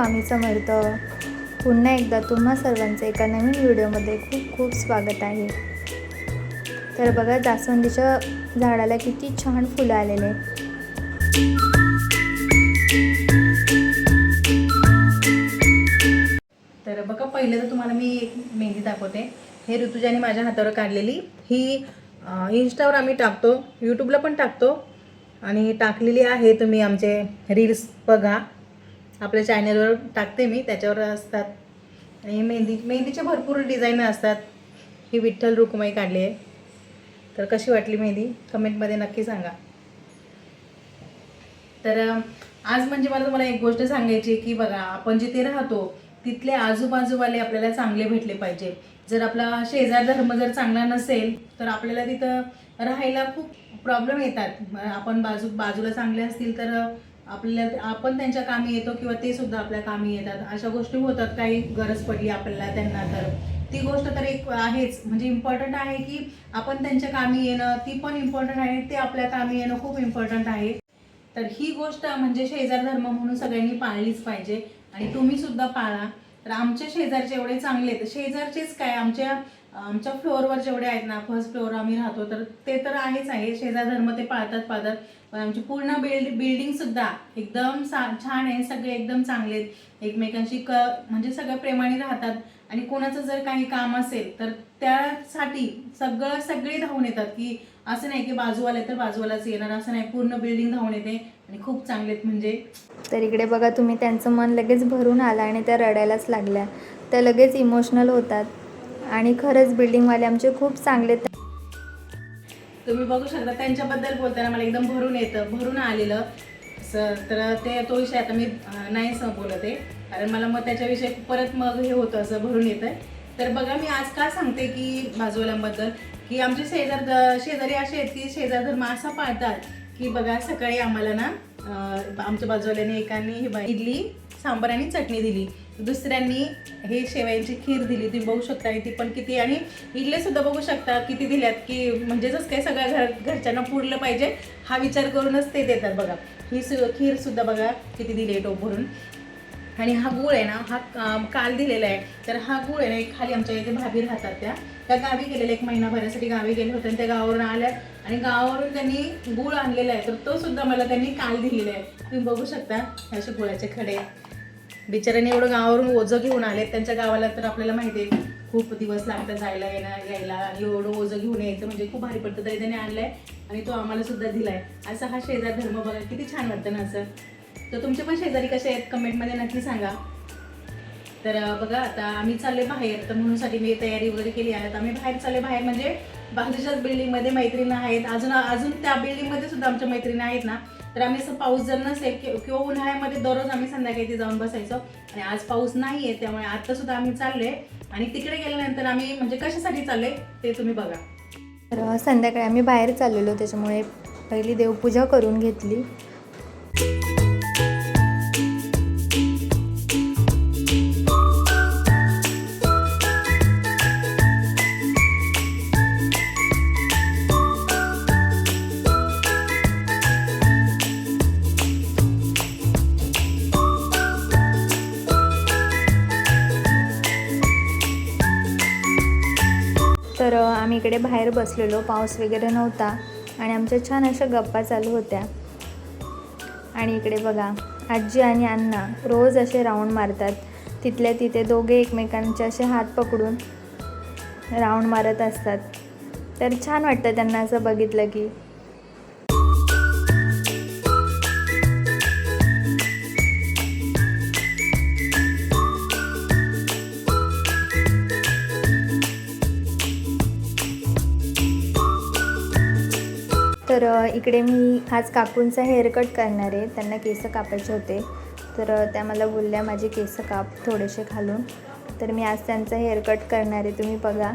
स्वामी समर्थ. पुन्हा एकदा तुम्हा सर्वांचं एका नवीन व्हिडिओमध्ये खूप खूप स्वागत आहे. तर बघा जास्वंदीच्या झाडाला किती छान फुलं आलेले. तर बघा पहिलं तर तुम्हाला मी एक मेहंदी दाखवते. हे ऋतुजाने माझ्या हातावर काढलेली. ही इंस्टावर आम्ही टाकतो, यूट्यूबला पण टाकतो आणि टाकलेली आहे. तुम्ही आमचे रील्स बघा, आपल्या चॅनलवर टाकते मी, त्याच्यावर असतात. आणि मेहंदीचे भरपूर डिझाईन असतात. ही विठ्ठल रुक्माई काढली आहे. तर कशी वाटली मेहंदी कमेंटमध्ये नक्की सांगा. तर आज म्हणजे मला तुम्हाला एक गोष्ट सांगायची की बघा, आपण जिथे राहतो तिथले आजूबाजूवाले आपल्याला चांगले भेटले पाहिजे. जर आपला शेजार धर्म जर चांगला नसेल तर आपल्याला तिथं राहायला खूप प्रॉब्लेम येतात. आपण बाजूला चांगले असतील तर आपण त्यांच्या कामी येतो किंवा ते सुद्धा आपल्या कामी येतात. अशा गोष्टी होतात. काही गरज पडली आपल्याला त्यांना तर ती गोष्ट तर एक आहेच, म्हणजे इम्पॉर्टंट आहे की आपण त्यांच्या कामी येणं, ती पण इम्पॉर्टंट आहे. ते आपल्या कामी येणं खूप इम्पॉर्टंट आहे. तर ही गोष्ट म्हणजे शेजार धर्म म्हणून सगळ्यांनी पाळलीच पाहिजे आणि तुम्ही सुद्धा पाळा. तर आमच्या शेजारचे एवढे चांगले आहेत, शेजारचेच काय आमच्या फ्लोअरवर जेवढे आहेत ना, फर्स्ट फ्लोअर आम्ही राहतो तर ते तर आहेच आहे. शेजार धर्म ते पाळतात. पण आमची पूर्ण बिल्डिंग सुद्धा एकदम छान आहे. सगळे एकदम चांगले आहेत. एकमेकांशी म्हणजे सगळं प्रेमाने राहतात. आणि कोणाचं जर काही काम असेल तर त्यासाठी सगळे धावून येतात. की असं नाही की बाजूवाला तर बाजूवालाच येणार, असं नाही, पूर्ण बिल्डिंग धावून येते आणि खूप चांगले आहेत म्हणजे. तर इकडे बघा तुम्ही, त्यांचं मन लगेच भरून आलं आणि त्या रडायलाच लागल्या. त्या लगेच इमोशनल होतात आणि खरंच बिल्डिंगवाले आमचे खूप चांगले. तुम्ही बघू शकता त्यांच्याबद्दल बोलताना मला एकदम भरून आलेलं असं. तर तो विषय आता मी नाही बोलत आहे, कारण मला मग त्याच्याविषयी परत मग हे होतं, असं भरून येतं. तर बघा मी आज का सांगते की बाजूवाल्यांबद्दल, की आमचे शेजारी असे आहेत की शेजार धर्म असा पाळतात की बघा, सकाळी आम्हाला ना आमच्या बाजूवाल्याने एकाने इडली सांबार आणि चटणी दिली, दुसऱ्यांनी हे शेवयांची खीर दिली. तुम्ही बघू शकता. आणि ती पण किती, आणि इडले सुद्धा बघू शकता किती दिल्यात, की म्हणजे जसं काही सगळ्या घरच्यांना पुरलं पाहिजे हा विचार करूनच ते देतात. बघा ही खीर सुद्धा बघा किती दिली आहे टोप भरून. आणि हा गूळ आहे ना, हा काल दिलेला आहे. तर हा गूळ आहे ना, खाली आमच्या इथे भाभी राहतात, त्या गावी गेलेल्या, 1 महिनाभरासाठी गावी गेले होते आणि त्या गावावरून आल्या आणि गावावरून त्यांनी गूळ आणलेला आहे. तर तो सुद्धा मला त्यांनी काल दिलेला आहे. तुम्ही बघू शकता असे गुळाचे खडे. बिचाऱ्याने एवढं गावावरून ओझं घेऊन आले. त्यांच्या गावाला तर आपल्याला माहिती आहे खूप दिवस लागतात जायला यायला, आणि एवढं ओझं घेऊन यायचं म्हणजे खूप भारी पडतं. तरी त्याने आणलंय आणि तो आम्हाला सुद्धा दिलाय. असा हा शेजार धर्म बघा किती छान वाटतं ना असं. तर तुमचे पण शेजारी कसे आहेत कमेंटमध्ये नक्की सांगा. तर बघा आता आम्ही चालले बाहेर, तर म्हणूनसाठी मी तयारी वगैरे केली आहे. आम्ही बाहेर चालले, बाहेर म्हणजे बाजूच्याच बिल्डिंगमध्ये मैत्रिणी आहेत. अजून त्या बिल्डिंगमध्ये सुद्धा आमच्या मैत्रिणी आहेत ना. तर आम्ही असं पाऊस जर नसेल किंवा उन्हाळ्यामध्ये दररोज आम्ही संध्याकाळी ते जाऊन बसायचो, आणि आज पाऊस नाही आहे त्यामुळे आता सुद्धा आम्ही चालले. आणि तिकडे गेल्यानंतर आम्ही म्हणजे कशासाठी चालले ते तुम्ही बघा. तर संध्याकाळी आम्ही बाहेर चाललेलो, त्याच्यामुळे पहिली देवपूजा करून घेतली. तर आम्ही इकडे बाहेर बसलेलो, पाऊस वगैरे नव्हता आणि आमच्या छान अशा गप्पा चालू होत्या. आणि इकडे बघा आजी आणि अण्णा रोज असे राऊंड मारतात. तिथल्या तिथे दोघे एकमेकांचे असे हात पकडून राऊंड मारत असतात. तर छान वाटतं त्यांना असं बघितलं की. तर इकडे मी आज काकूंचा हेअरकट करणार आहे. त्यांना केस कापायचे होते, तर त्या मला बोलल्या माझे केस काप थोडेसे खालून. तर मी आज त्यांचा हेअरकट करणार आहे, तुम्ही बघा.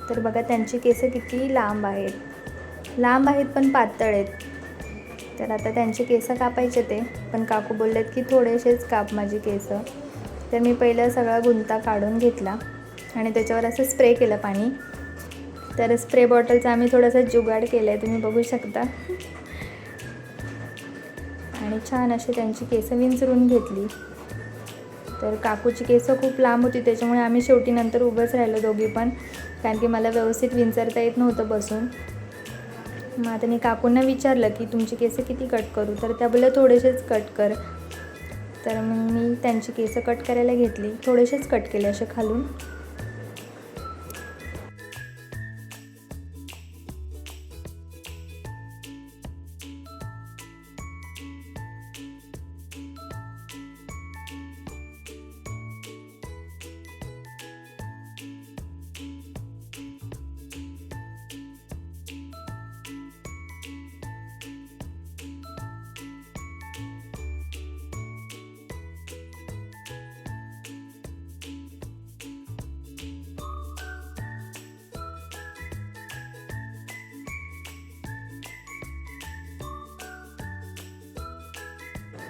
तर बघा त्यांची केस किती लांब आहेत पण पातळ आहेत. तर आता त्यांचे केस कापायचे ते, पण काकू बोललेत की थोडेसेच काप माझे केस. तर मी पहिलं सगळा गुंता काढून घेतला आणि त्याच्यावर असं स्प्रे केलं पाणी. तर स्प्रे बॉटलचा आम्ही थोडासा जुगाड केला आहे, तुम्ही बघू शकता. आणि छान अशी त्यांची केस विंचरून घेतली. तर काकूची केस खूप लांब होती, त्याच्यामुळे आम्ही शेवटी नंतर उभंच राहिलो दोघी पण, कारण की मला व्यवस्थित विंचरता येत नव्हतं बसून. मग आता मी काकूंना विचारलं की तुमची केस किती कट करू, तर त्या बोलल्या थोडेसेच कट कर. तर मग मी त्यांची केस कट करायला घेतली, थोडेसेच कट केले असे खालून.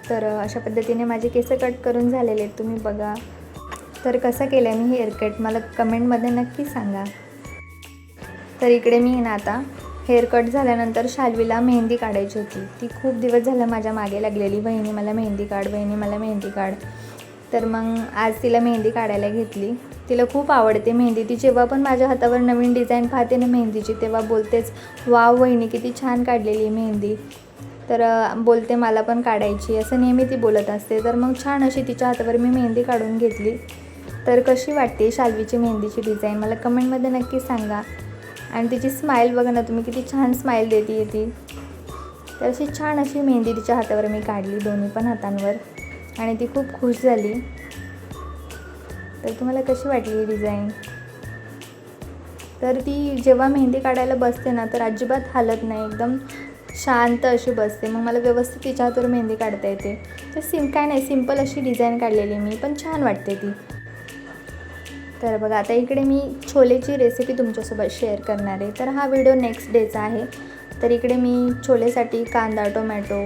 तर अशा पद्धतीने माझे केस कट करून झालेले आहेत, तुम्ही बघा. तर कसा केला आहे मी हेअरकट मला कमेंटमध्ये नक्की सांगा. तर इकडे मी ना आता हेअरकट झाल्यानंतर शाल्वीला मेहंदी काढायची होती. ती खूप दिवस झालं माझ्या मागे लागलेली, बहिणी मला मेहंदी काढ, बहिणी मला मेहंदी काढ. तर मग आज तिला मेहंदी काढायला घेतली. तिला खूप आवडते मेहंदी. ती जेव्हा पण माझ्या हातावर नवीन डिझाईन पाहते ना मेहंदीची, तेव्हा बोलतेच वाव वहिनी किती छान काढलेली मेहंदी. तर बोलते मला पण काढायची, असं नेहमी ती बोलत असते. तर मग छान अशी तिच्या हातावर मी मेहंदी काढून घेतली. तर कशी वाटते शाल्वीची मेहंदीची डिझाईन मला कमेंटमध्ये नक्की सांगा. आणि तिची स्माईल बघा ना तुम्ही, किती छान स्माईल देते ती. तर अशी छान अशी मेहंदी तिच्या हातावर मी काढली, दोन्ही पण हातांवर, आणि ती खूप खुश झाली. तर तुम्हाला कशी वाटली ही डिझाईन? तर ती जेव्हा मेहंदी काढायला बसते ना, तर अजिबात हालत नाही, एकदम शांत अशी बसते. मग मला व्यवस्थित तिच्या हातावर मेहंदी काढता येते. तर काय नाही, सिंपल अशी डिझाईन काढलेली मी, पण छान वाटते ती. तर बघा आता इकडे मी छोलेची रेसिपी तुमच्यासोबत शेअर करणार आहे. तर हा व्हिडिओ नेक्स्ट डेचा आहे. तर इकडे मी छोलेसाठी कांदा, टोमॅटो,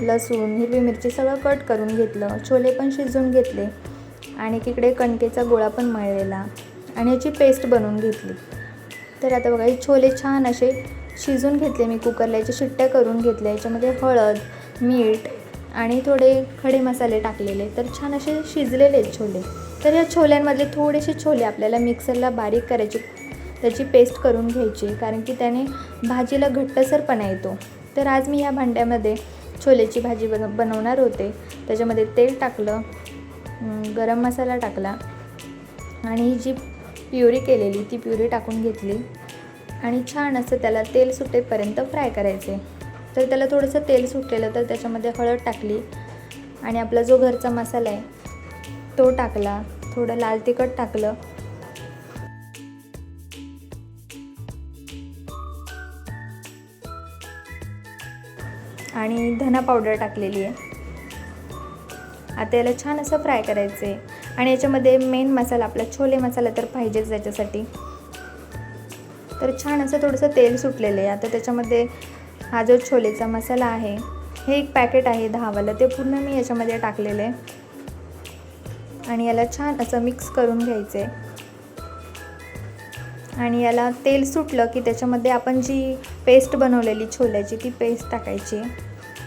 लसूण, हिरवी मिरची सगळं कट करून घेतलं. छोले पण शिजवून घेतले आणि तिकडे कणकेचा गोळा पण मळलेला आणि याची पेस्ट बनवून घेतली. तर आता बघा हे छोले छान असे शिजून घेतले मी कुकरला, याच्या शिट्ट्या करून घेतल्या. याच्यामध्ये हळद, मीठ आणि थोडे खडे मसाले टाकलेले. तर छान असे शिजलेले आहेत छोले. तर या छोल्यांमधले थोडेसे छोले आपल्याला मिक्सरला बारीक करायचे, त्याची पेस्ट करून घ्यायची, कारण की त्याने भाजीला घट्टसरपणा येतो. तर आज मी या भांड्यामध्ये छोलेची भाजी बनवणार होते. त्याच्यामध्ये तेल टाकलं, गरम मसाला टाकला आणि जी प्युरी केलेली ती प्युरी टाकून घेतली आणि छान असं त्याला तेल सुटेपर्यंत फ्राय करायचे. तर त्याला थोडंसं तेल सुटलेलं तर त्याच्यामध्ये हळद टाकली आणि आपला जो घरचा मसाला आहे तो टाकला, थोडं लाल तिखट टाकलं आणि धना पावडर टाकलेली आहे. आता याला छान असं फ्राय करायचं आहे. आणि याच्यामध्ये मेन मसाला आपला छोले मसाला तर पाहिजेच याच्यासाठी. तर छान असं थोडंसं तेल सुटलेलं आहे. आता त्याच्यामध्ये हा जो छोलेचा मसाला आहे, हे एक पॅकेट आहे 10वालं, ते पूर्ण मी याच्यामध्ये टाकलेलं आहे आणि याला छान असं मिक्स करून घ्यायचं आहे. आणि याला तेल सुटलं की त्याच्यामध्ये आपण जी पेस्ट बनवलेली छोल्याची ती पेस्ट टाकायची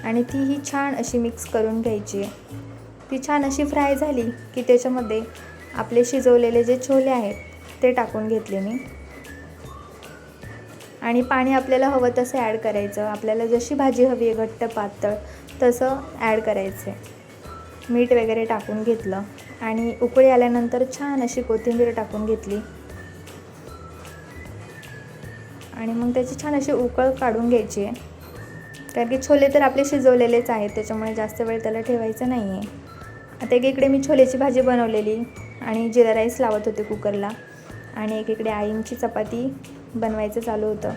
आणि तीही छान अशी मिक्स करून घ्यायची. ती छान अशी फ्राय झाली की त्याच्यामध्ये आपले शिजवलेले जे छोले आहेत ते टाकून घेतले मी. आणि पाणी आपल्याला हवं तसं ॲड करायचं, आपल्याला जशी भाजी हवी आहे घट्ट पातळ तसं ॲड करायचं आहे. मीठ वगैरे टाकून घेतलं आणि उकळी आल्यानंतर छान अशी कोथिंबीर टाकून घेतली आणि मग त्याची छान अशी उकळ काढून घ्यायची आहे, कारण की छोले तर आपले शिजवलेलेच आहेत, त्याच्यामुळे जास्त वेळ त्याला ठेवायचं नाही आहे. आता एकीकडे मी छोलेची भाजी बनवलेली आणि जिरा राईस लावत होते कुकरला आणि एकीकडे आईंची चपाती बनवायचं चालू होतं.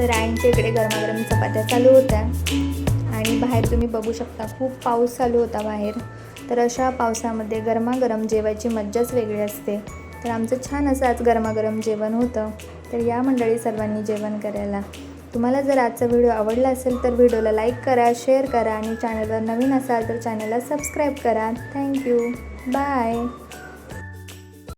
तर आईंच्या इकडे गरमागरम चपात्या चालू होत्या आणि बाहेर तुम्ही बघू शकता खूप पाऊस चालू होता बाहेर. तर अशा पावसामध्ये गरमागरम जेवायची मज्जाच वेगळी असते. तर आमचं छान असं आज गरमागरम जेवण होतं. तर या मंडळी सर्वांनी जेवण करायला. तुम्हाला जर आजचा व्हिडिओ आवडला असेल तर व्हिडिओला लाईक करा, शेअर करा आणि चॅनलवर नवीन असाल तर चॅनलला सबस्क्राईब करा. थँक्यू. बाय.